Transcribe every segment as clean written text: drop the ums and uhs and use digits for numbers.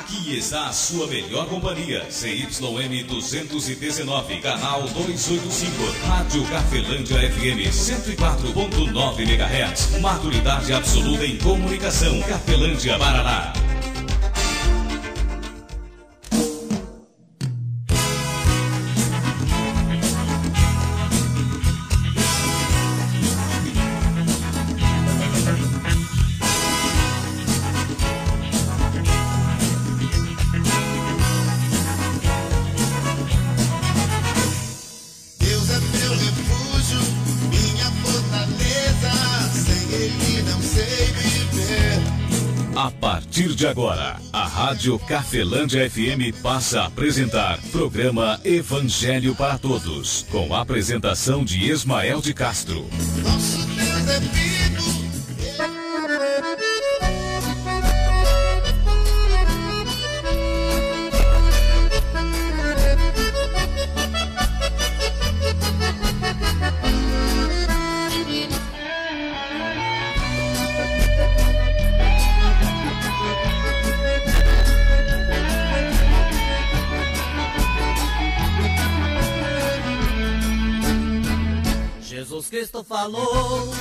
Aqui está a sua melhor companhia, CYM 219, canal 285, Rádio Cafelândia FM 104.9 MHz, maturidade absoluta em comunicação, Cafelândia, Paraná. A partir de agora, a Rádio Cafelândia FM passa a apresentar programa Evangelho para Todos, com a apresentação de Ismael de Castro. Nosso Deus é vivo. Jesus Cristo falou,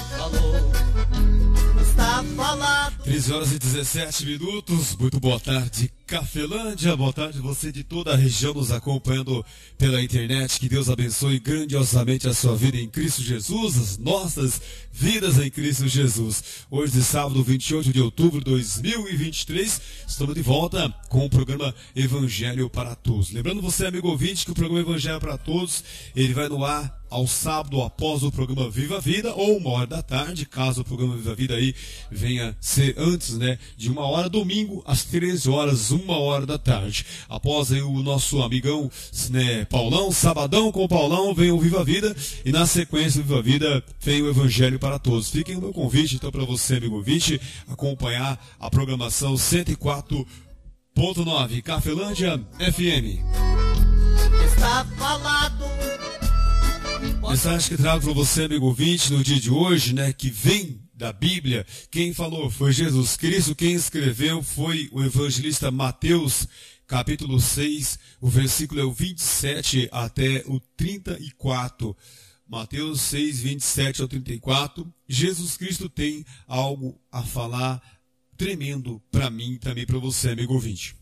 está falado. 13 horas e 17 minutos, muito boa tarde, Cafelândia, boa tarde você de toda a região nos acompanhando pela internet, que Deus abençoe grandiosamente a sua vida em Cristo Jesus, as nossas vidas em Cristo Jesus. Hoje, sábado 28 de outubro de 2023, estamos de volta com o programa Evangelho para Todos. Lembrando você, amigo ouvinte, que o programa Evangelho para Todos, ele vai no ar ao sábado após o programa Viva a Vida, ou 1h da tarde, caso o programa Viva a Vida aí venha ser antes, né, de 1h, domingo às 13 horas, 1h da tarde. Após aí o nosso amigão, né, Paulão, sabadão com o Paulão, vem o Viva a Vida, e na sequência do Viva a Vida vem o Evangelho para Todos. Fiquem o meu convite, então, para você, amigo ouvinte, acompanhar a programação 104.9 Cafelândia FM. Está falado. Mensagem que trago para você, amigo ouvinte, no dia de hoje, né, que vem da Bíblia. Quem falou foi Jesus Cristo, quem escreveu foi o evangelista Mateus, capítulo 6, o versículo é o 27 até o 34. Mateus 6, 27 ao 34. Jesus Cristo tem algo a falar tremendo para mim e também para você, amigo ouvinte.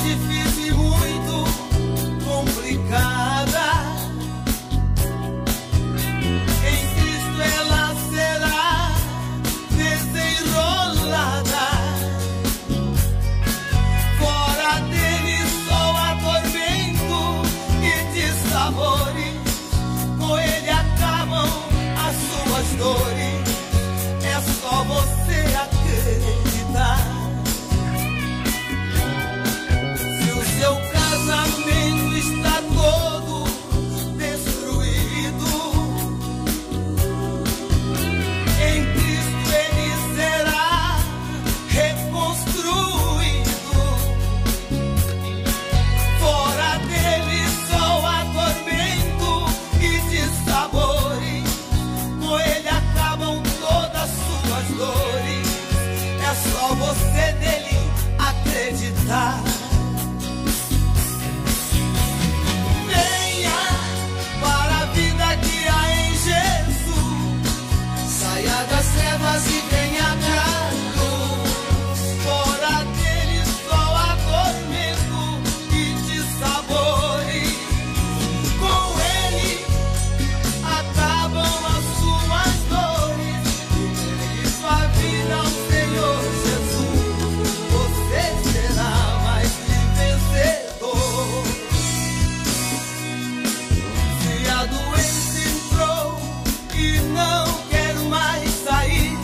Difícil e muito complicada, em Cristo ela será desenrolada. Fora dele só há tormento e dissabores, com ele acabam as suas dores. É só você acreditar. Seu casamento está todo destruído, em Cristo ele será reconstruído. Fora dele só há tormento e dissabores, com ele acabam todas suas dores. É só você nele acreditar. Das trevas e venha pra luz. Fora dele só há tormento e dissabores, com ele acabam as suas dores. Entregue sua vida ao Senhor Jesus, você será mais que vencedor. Se a doença entrou e não quero mais sair,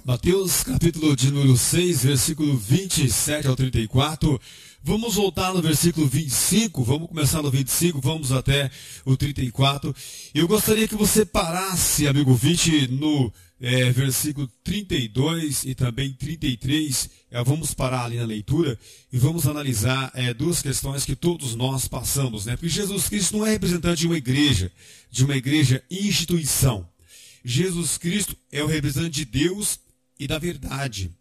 Mateus capítulo de número 6, versículo 27 ao 34. Vamos voltar no versículo 25, vamos começar no 25, vamos até o 34. Eu gostaria que você parasse, amigo ouvinte, no versículo 32 e também 33. Vamos parar ali na leitura e vamos analisar duas questões que todos nós passamos, né? Porque Jesus Cristo não é representante de uma igreja instituição. Jesus Cristo é o representante de Deus e da verdade.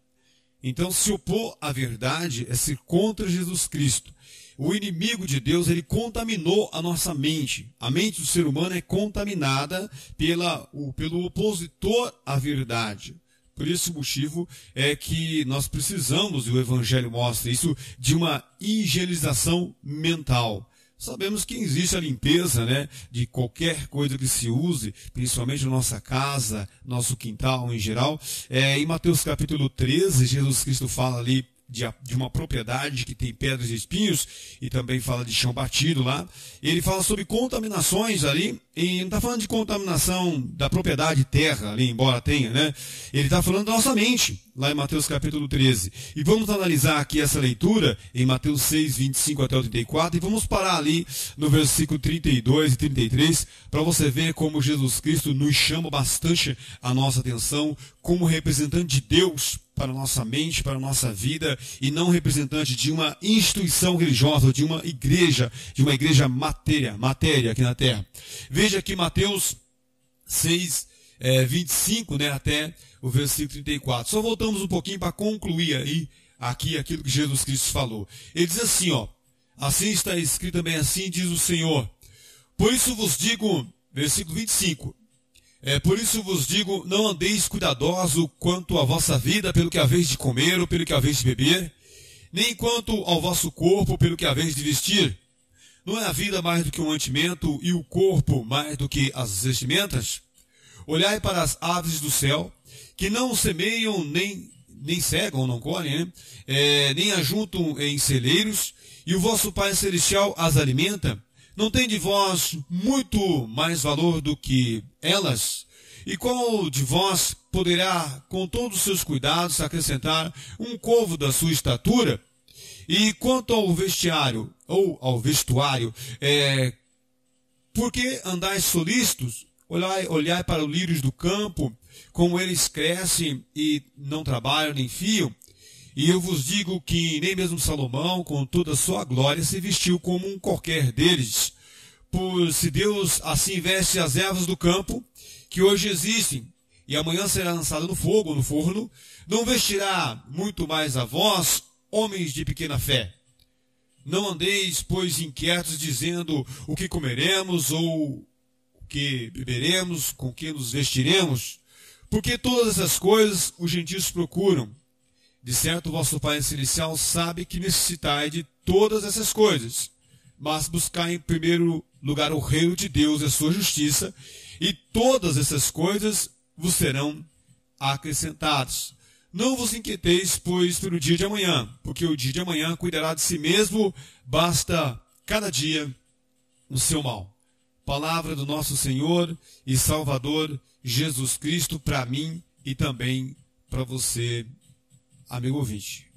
Então, se opor à verdade é ser contra Jesus Cristo. O inimigo de Deus, ele contaminou a nossa mente. A mente do ser humano é contaminada pelo opositor à verdade. Por esse motivo é que nós precisamos, e o Evangelho mostra isso, de uma higienização mental. Sabemos que existe a limpeza, né, de qualquer coisa que se use, principalmente na nossa casa, nosso quintal em geral. Em Mateus capítulo 13, Jesus Cristo fala ali de uma propriedade que tem pedras e espinhos, e também fala de chão batido lá. Ele fala sobre contaminações ali, e não está falando de contaminação da propriedade terra ali, embora tenha, né? Ele está falando da nossa mente, lá em Mateus capítulo 13. E vamos analisar aqui essa leitura em Mateus 6, 25 até o 34, e vamos parar ali no versículo 32 e 33, para você ver como Jesus Cristo nos chama bastante a nossa atenção como representante de Deus para a nossa mente, para a nossa vida, e não representante de uma instituição religiosa, de uma igreja matéria aqui na terra. Veja aqui Mateus 6, 25, né, até o versículo 34. Só voltamos um pouquinho para concluir aí aqui aquilo que Jesus Cristo falou. Ele diz assim, assim está escrito também, assim diz o Senhor. Por isso vos digo, versículo 25, por isso vos digo, não andeis cuidadoso quanto à vossa vida, pelo que haveis de comer ou pelo que haveis de beber, nem quanto ao vosso corpo, pelo que haveis de vestir. Não é a vida mais do que um mantimento e o corpo mais do que as vestimentas? Olhai para as aves do céu, que não semeiam, nem cegam, não colhem, né? Nem ajuntam em celeiros, e o vosso Pai Celestial as alimenta. Não tem de vós muito mais valor do que elas? E qual de vós poderá, com todos os seus cuidados, acrescentar um côvado da sua estatura? E quanto ao vestiário, ou ao vestuário, por que andais solícitos? Olhai para os lírios do campo, como eles crescem e não trabalham nem fiam. E eu vos digo que nem mesmo Salomão, com toda a sua glória, se vestiu como um qualquer deles. Pois se Deus assim veste as ervas do campo, que hoje existem, e amanhã será lançada no fogo, no forno, não vestirá muito mais a vós, homens de pequena fé. Não andeis, pois, inquietos, dizendo o que comeremos, ou o que beberemos, com que nos vestiremos, porque todas essas coisas os gentios procuram. De certo, vosso Pai Celestial sabe que necessitai de todas essas coisas, mas buscai em primeiro lugar o reino de Deus e a sua justiça, e todas essas coisas vos serão acrescentadas. Não vos inquieteis, pois, pelo dia de amanhã, porque o dia de amanhã cuidará de si mesmo, basta cada dia o seu mal. Palavra do nosso Senhor e Salvador Jesus Cristo para mim e também para você, amigo ouvinte.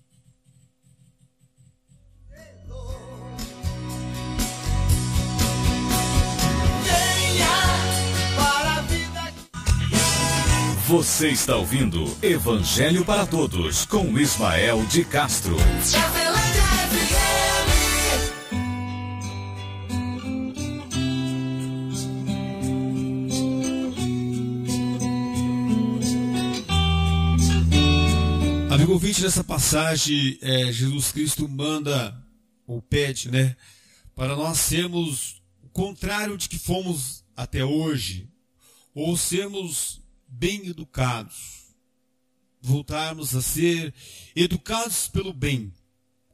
Você está ouvindo Evangelho para Todos com Ismael de Castro. Amigo ouvinte, nessa passagem, Jesus Cristo manda, ou pede, né, para nós sermos o contrário de que fomos até hoje, ou sermos bem educados, voltarmos a ser educados pelo bem.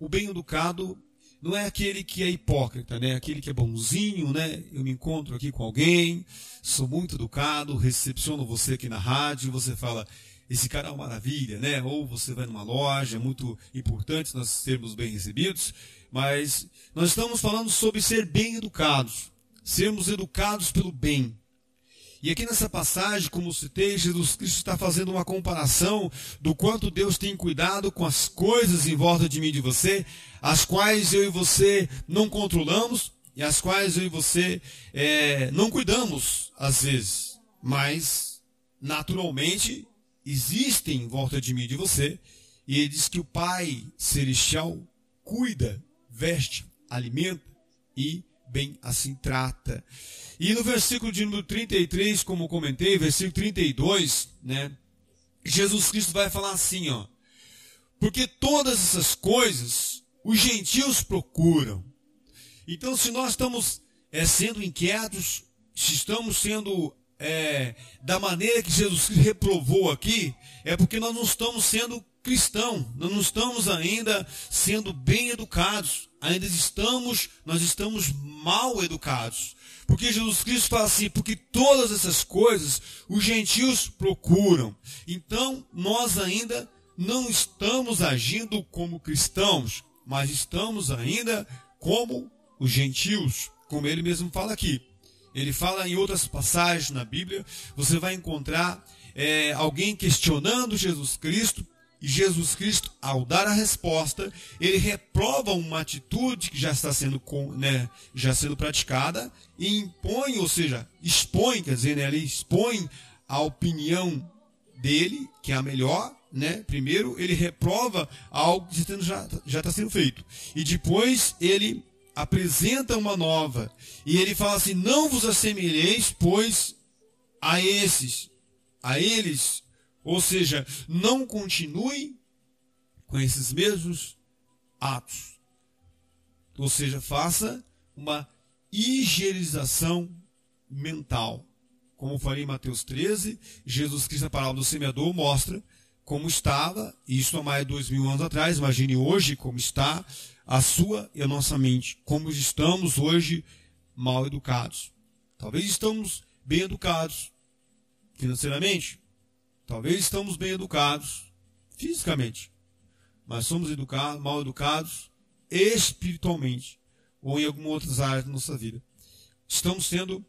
O bem educado não é aquele que é hipócrita, né? Aquele que é bonzinho, né? Eu me encontro aqui com alguém, sou muito educado, recepciono você aqui na rádio, você fala, esse cara é uma maravilha, né? Ou você vai numa loja, é muito importante nós sermos bem recebidos, mas nós estamos falando sobre ser bem educados, sermos educados pelo bem. E aqui nessa passagem, como citei, Jesus Cristo está fazendo uma comparação do quanto Deus tem cuidado com as coisas em volta de mim e de você, as quais eu e você não controlamos e as quais eu e você não cuidamos às vezes, mas naturalmente existem em volta de mim e de você. E ele diz que o Pai Celestial cuida, veste, alimenta e bem assim trata. E no versículo de número 33, como comentei, versículo 32, né, Jesus Cristo vai falar assim, ó: porque todas essas coisas os gentios procuram. Então, se nós estamos sendo inquietos, se estamos sendo da maneira que Jesus Cristo reprovou aqui, é porque nós não estamos sendo cristãos, nós não estamos ainda sendo bem educados, nós estamos mal educados. Porque Jesus Cristo fala assim, porque todas essas coisas os gentios procuram. Então, nós ainda não estamos agindo como cristãos, mas estamos ainda como os gentios, como ele mesmo fala aqui. Ele fala em outras passagens na Bíblia, você vai encontrar alguém questionando Jesus Cristo, e Jesus Cristo, ao dar a resposta, ele reprova uma atitude que já está sendo, já sendo praticada e impõe, ou seja, expõe, quer dizer, ele expõe a opinião dele, que é a melhor, Primeiro, ele reprova algo que já está sendo feito. E depois, ele apresenta uma nova. E ele fala assim, não vos assemelheis, pois, a eles, ou seja, não continuem com esses mesmos atos. Ou seja, faça uma higienização mental. Como eu falei em Mateus 13, Jesus Cristo, a parábola do semeador, mostra como estava, isso há mais de 2000 anos atrás, imagine hoje como está a sua e a nossa mente. Como estamos hoje mal educados. Talvez estamos bem educados financeiramente, talvez estamos bem educados fisicamente, mas somos mal educados espiritualmente, ou em algumas outras áreas da nossa vida. Estamos sendo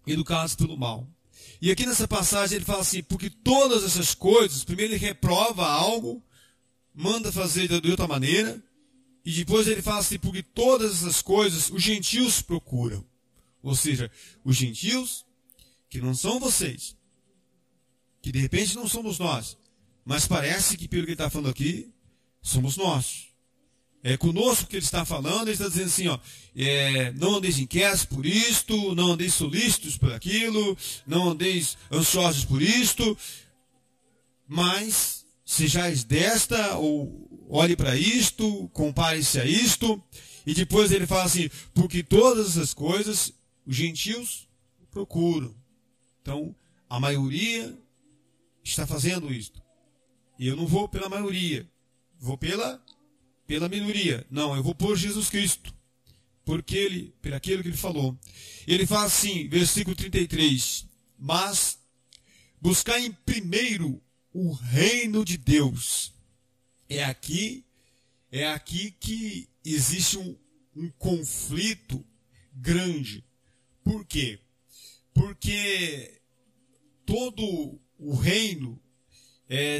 educados pelo mal. E aqui nessa passagem ele fala assim, porque todas essas coisas, primeiro ele reprova algo, manda fazer de outra maneira, e depois ele fala assim, porque todas essas coisas os gentios procuram. Ou seja, os gentios, que não são vocês, que de repente não somos nós, mas parece que pelo que ele está falando aqui, somos nós. É conosco que ele está falando, ele está dizendo assim, ó, não andeis inquietos por isto, não andeis solícitos por aquilo, não andeis ansiosos por isto, mas sejais desta, ou olhe para isto, compare-se a isto, e depois ele fala assim, porque todas essas coisas os gentios procuram. Então, a maioria está fazendo isto. E eu não vou pela maioria, vou pela minoria. Não, eu vou por Jesus Cristo. Por aquilo que ele falou. Ele fala assim, versículo 33, mas buscai em primeiro o reino de Deus. É aqui que existe um conflito grande. Por quê? Porque todo o reino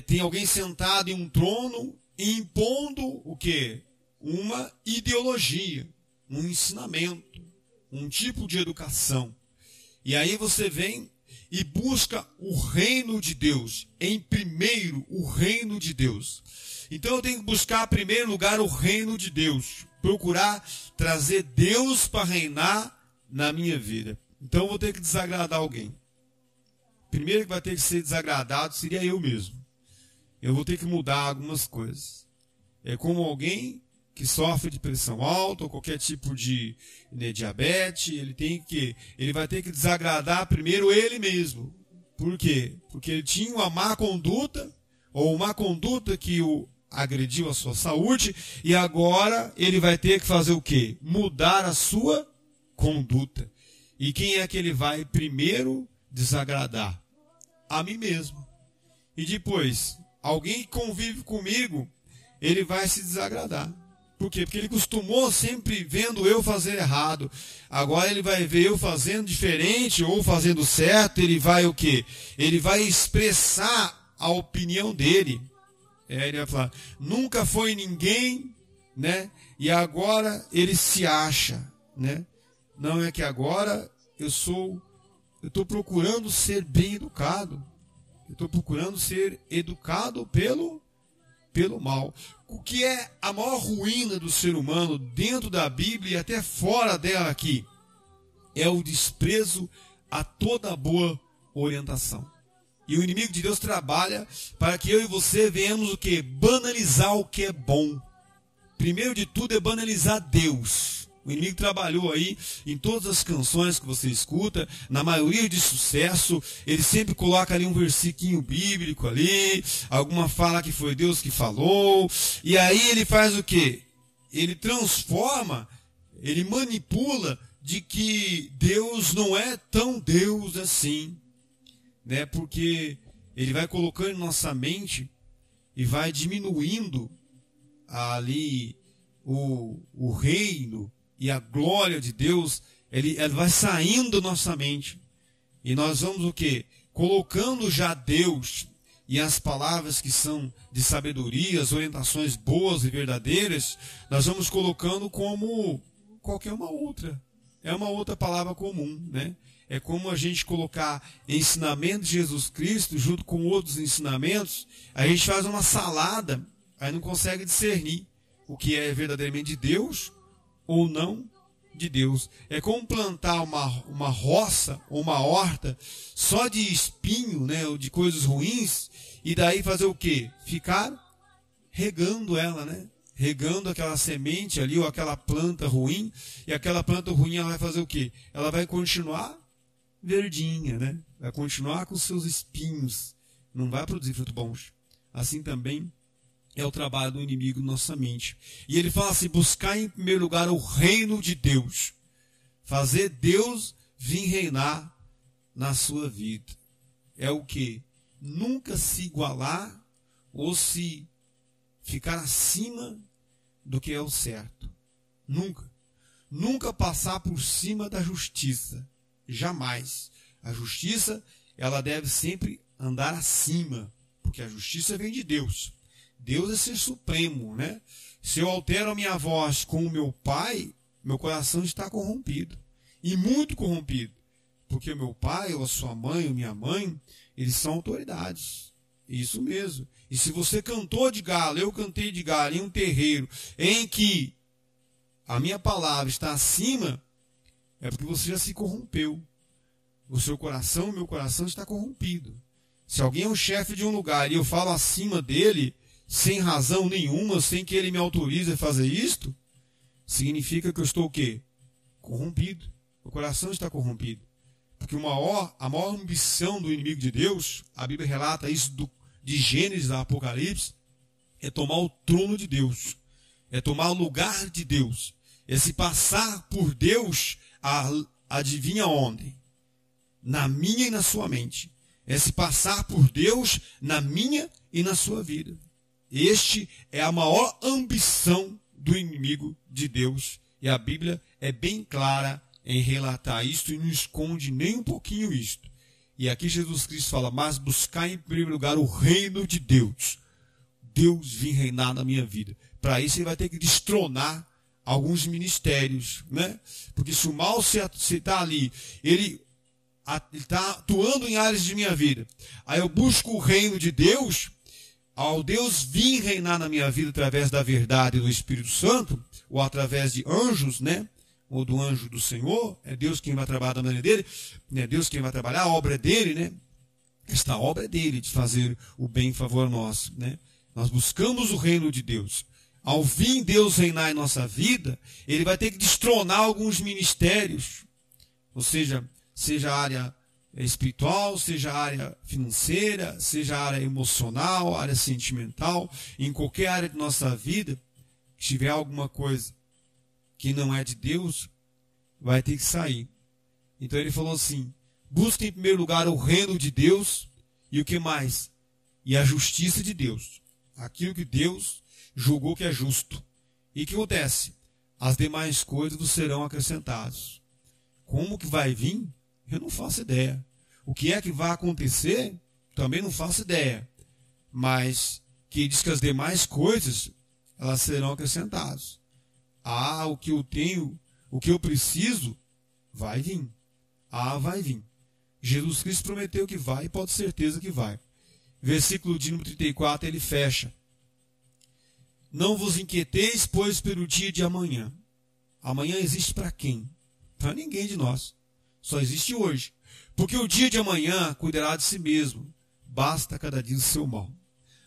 tem alguém sentado em um trono impondo o quê? Uma ideologia, um ensinamento, um tipo de educação. E aí você vem e busca o reino de Deus, em primeiro o reino de Deus. Então eu tenho que buscar em primeiro lugar o reino de Deus, procurar trazer Deus para reinar na minha vida. Então eu vou ter que desagradar alguém. Primeiro que vai ter que ser desagradado seria eu mesmo. Eu vou ter que mudar algumas coisas. É como alguém que sofre de pressão alta ou qualquer tipo de diabetes, ele vai ter que desagradar primeiro ele mesmo. Por quê? Porque ele tinha uma má conduta, ou uma conduta que o agrediu a sua saúde, e agora ele vai ter que fazer o quê? Mudar a sua conduta. E quem é que ele vai primeiro desagradar? A mim mesmo. E depois, alguém que convive comigo, ele vai se desagradar. Por quê? Porque ele costumou sempre vendo eu fazer errado. Agora ele vai ver eu fazendo diferente ou fazendo certo. Ele vai o quê? Ele vai expressar a opinião dele. Ele vai falar, nunca foi ninguém, né? E agora ele se acha, né? Não é que agora eu estou procurando ser bem educado. Eu estou procurando ser educado pelo mal. O que é a maior ruína do ser humano dentro da Bíblia e até fora dela aqui? É o desprezo a toda boa orientação. E o inimigo de Deus trabalha para que eu e você venhamos o quê? Banalizar o que é bom. Primeiro de tudo é banalizar Deus. O inimigo trabalhou aí em todas as canções que você escuta, na maioria de sucesso, ele sempre coloca ali um versículo bíblico ali, alguma fala que foi Deus que falou, e aí ele faz o quê? Ele transforma, ele manipula de que Deus não é tão Deus assim, né? Porque ele vai colocando em nossa mente e vai diminuindo ali o reino e a glória de Deus, ele vai saindo da nossa mente. E nós vamos o quê? Colocando já Deus e as palavras que são de sabedoria, as orientações boas e verdadeiras, nós vamos colocando como qualquer uma outra. É uma outra palavra comum, né? É como a gente colocar ensinamento de Jesus Cristo junto com outros ensinamentos, a gente faz uma salada, aí não consegue discernir o que é verdadeiramente de Deus ou não de Deus. É como plantar uma roça ou uma horta só de espinho, né, ou de coisas ruins, e daí fazer o quê? Ficar regando ela, né? Regando aquela semente ali, ou aquela planta ruim, e aquela planta ruim ela vai fazer o quê? Ela vai continuar verdinha, né? Vai continuar com seus espinhos, não vai produzir frutos bons. Assim também é o trabalho do inimigo na nossa mente. E ele fala assim, buscar em primeiro lugar o reino de Deus. Fazer Deus vir reinar na sua vida. É o que? Nunca se igualar ou se ficar acima do que é o certo. Nunca. Nunca passar por cima da justiça. Jamais. A justiça, ela deve sempre andar acima. Porque a justiça vem de Deus. Deus é ser supremo, né? Se eu altero a minha voz com o meu pai, meu coração está corrompido. E muito corrompido. Porque o meu pai, ou a sua mãe, ou minha mãe, eles são autoridades. Isso mesmo. E se você cantou de galo, eu cantei de galo em um terreiro em que a minha palavra está acima, é porque você já se corrompeu. O seu coração, o meu coração está corrompido. Se alguém é o chefe de um lugar e eu falo acima dele, sem razão nenhuma, sem que ele me autorize a fazer isto, significa que eu estou o quê? Corrompido. O coração está corrompido. Porque a maior ambição do inimigo de Deus, a Bíblia relata isso de Gênesis a Apocalipse, é tomar o trono de Deus. É tomar o lugar de Deus. É se passar por Deus, adivinha onde? Na minha e na sua mente. É se passar por Deus na minha e na sua vida. Este é a maior ambição do inimigo de Deus. E a Bíblia é bem clara em relatar isto e não esconde nem um pouquinho isto. E aqui Jesus Cristo fala, mas buscar em primeiro lugar o reino de Deus. Deus vir reinar na minha vida. Para isso ele vai ter que destronar alguns ministérios, né? Porque se o mal se está ali, ele está atuando em áreas de minha vida. Aí eu busco o reino de Deus. Ao Deus vir reinar na minha vida através da verdade do Espírito Santo, ou através de anjos, né? Ou do anjo do Senhor, é Deus quem vai trabalhar da maneira dele, é Deus quem vai trabalhar, a obra é dele, né? Esta obra é dele, de fazer o bem em favor nosso, né? Nós buscamos o reino de Deus. Ao vir Deus reinar em nossa vida, ele vai ter que destronar alguns ministérios, ou seja a área espiritual, seja a área financeira, seja a área emocional, área sentimental, em qualquer área de nossa vida, que tiver alguma coisa que não é de Deus, vai ter que sair. Então ele falou assim, busque em primeiro lugar o reino de Deus, e o que mais? E a justiça de Deus. Aquilo que Deus julgou que é justo. E o que acontece? As demais coisas vos serão acrescentadas. Como que vai vir? Eu não faço ideia. O que é que vai acontecer? Também não faço ideia. Mas que diz que as demais coisas, elas serão acrescentadas. Ah, o que eu tenho, o que eu preciso, vai vir. Ah, vai vir. Jesus Cristo prometeu que vai e pode ter certeza que vai. Versículo de número 34, ele fecha. Não vos inquieteis, pois, pelo dia de amanhã. Amanhã existe para quem? Para ninguém de nós. Só existe hoje. Porque o dia de amanhã cuidará de si mesmo. Basta cada dia o seu mal.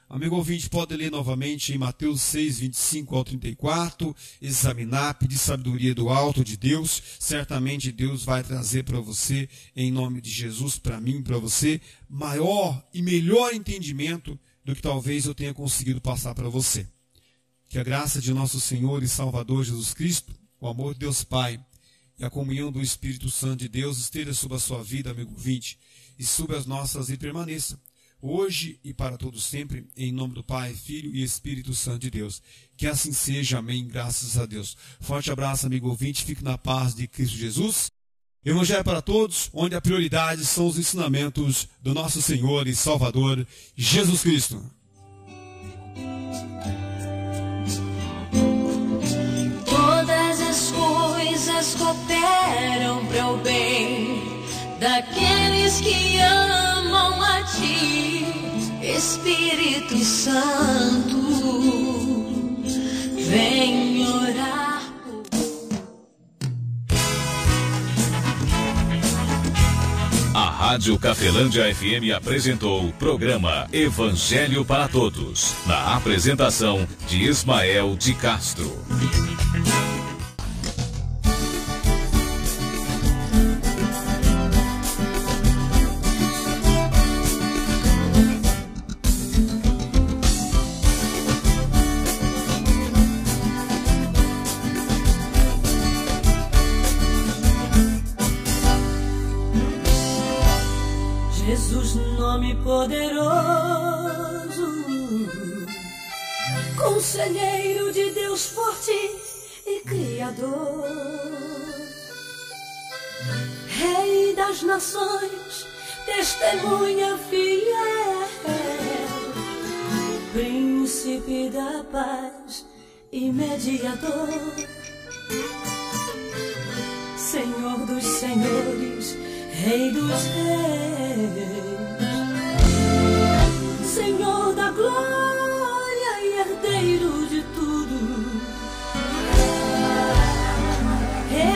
Amigo ouvinte, pode ler novamente em Mateus 6, 25 ao 34, examinar, pedir sabedoria do alto de Deus. Certamente Deus vai trazer para você, em nome de Jesus, para mim, para você, maior e melhor entendimento do que talvez eu tenha conseguido passar para você. Que a graça de nosso Senhor e Salvador Jesus Cristo, o amor de Deus Pai e a comunhão do Espírito Santo de Deus esteja sobre a sua vida, amigo ouvinte, e sobre as nossas e permaneça. Hoje e para todos sempre, em nome do Pai, Filho e Espírito Santo de Deus. Que assim seja, amém, graças a Deus. Forte abraço, amigo ouvinte, fique na paz de Cristo Jesus. Evangelho para todos, onde a prioridade são os ensinamentos do nosso Senhor e Salvador, Jesus Cristo. Todas as coisas cooperam para o bem daqueles que amam a Ti, Espírito Santo, vem orar. A Rádio Cafelândia FM apresentou o programa Evangelho para Todos, na apresentação de Ismael de Castro. Jesus, nome poderoso, Conselheiro de Deus forte e Criador, Rei das nações, testemunha fiel, Príncipe da paz e mediador, Senhor dos senhores, Rei dos reis, Senhor da glória e herdeiro de tudo,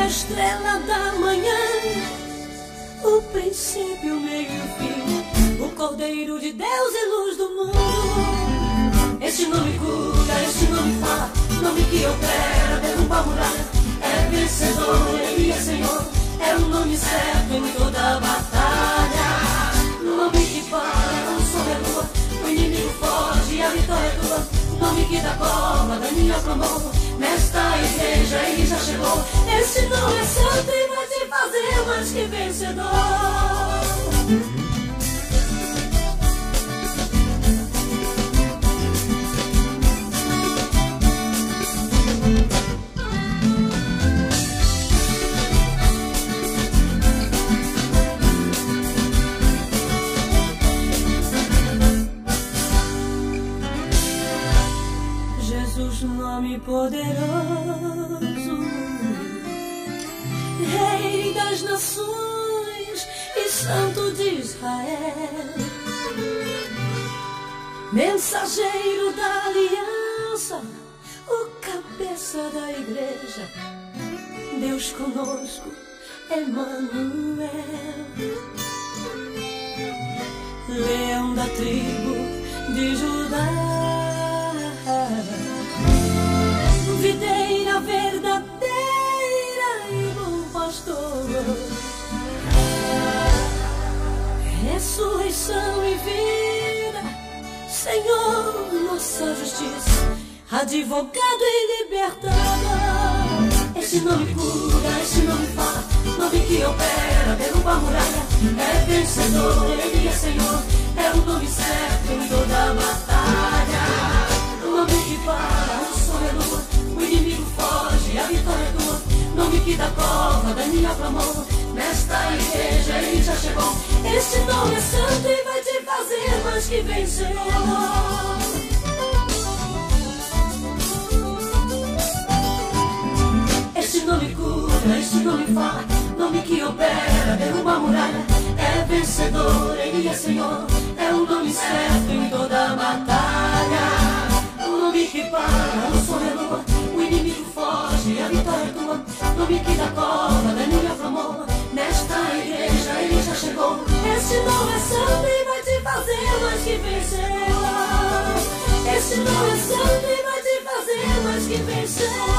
Estrela da manhã, o princípio, o meio e o fim, o Cordeiro de Deus e luz do mundo. Este nome cura, este nome fala, nome que opera, derruba a muralha, é vencedor, ele é Senhor. É o nome certo em toda a batalha. Nome que fala, não sob a lua, o inimigo foge, a vitória é tua. Nome que dá cova, Daniel clamou, nesta igreja ele já chegou. Este nome é santo e vai te fazer mais que vencedor. Nome poderoso, Rei das nações e Santo de Israel, mensageiro da aliança, o cabeça da igreja, Deus conosco, Emmanuel, Leão da tribo de Judá, videira verdadeira e bom pastor, ressurreição e vida, Senhor, nossa justiça, advogado e libertador. Este nome cura, este nome fala, nome que opera, derruba a muralha, é vencedor, ele é Senhor, é o nome certo em toda a batalha. Nome que fala, o sol é lua, o inimigo da cova, Daniel clamou. Nesta igreja ele já chegou. Este nome é santo e vai te fazer mais que vencedor. Este nome cura, este nome fala, nome que opera, derruba a muralha. É vencedor, ele é Senhor, é o nome certo em toda batalha. O nome que para, o sol é lua, o inimigo foge, a vitória é tua. Nome que da cova, Daniel clamou. Nesta igreja ele já chegou. Este nome é santo e vai te fazer mais que vencedor. Este nome é santo e vai te fazer mais que vencedor.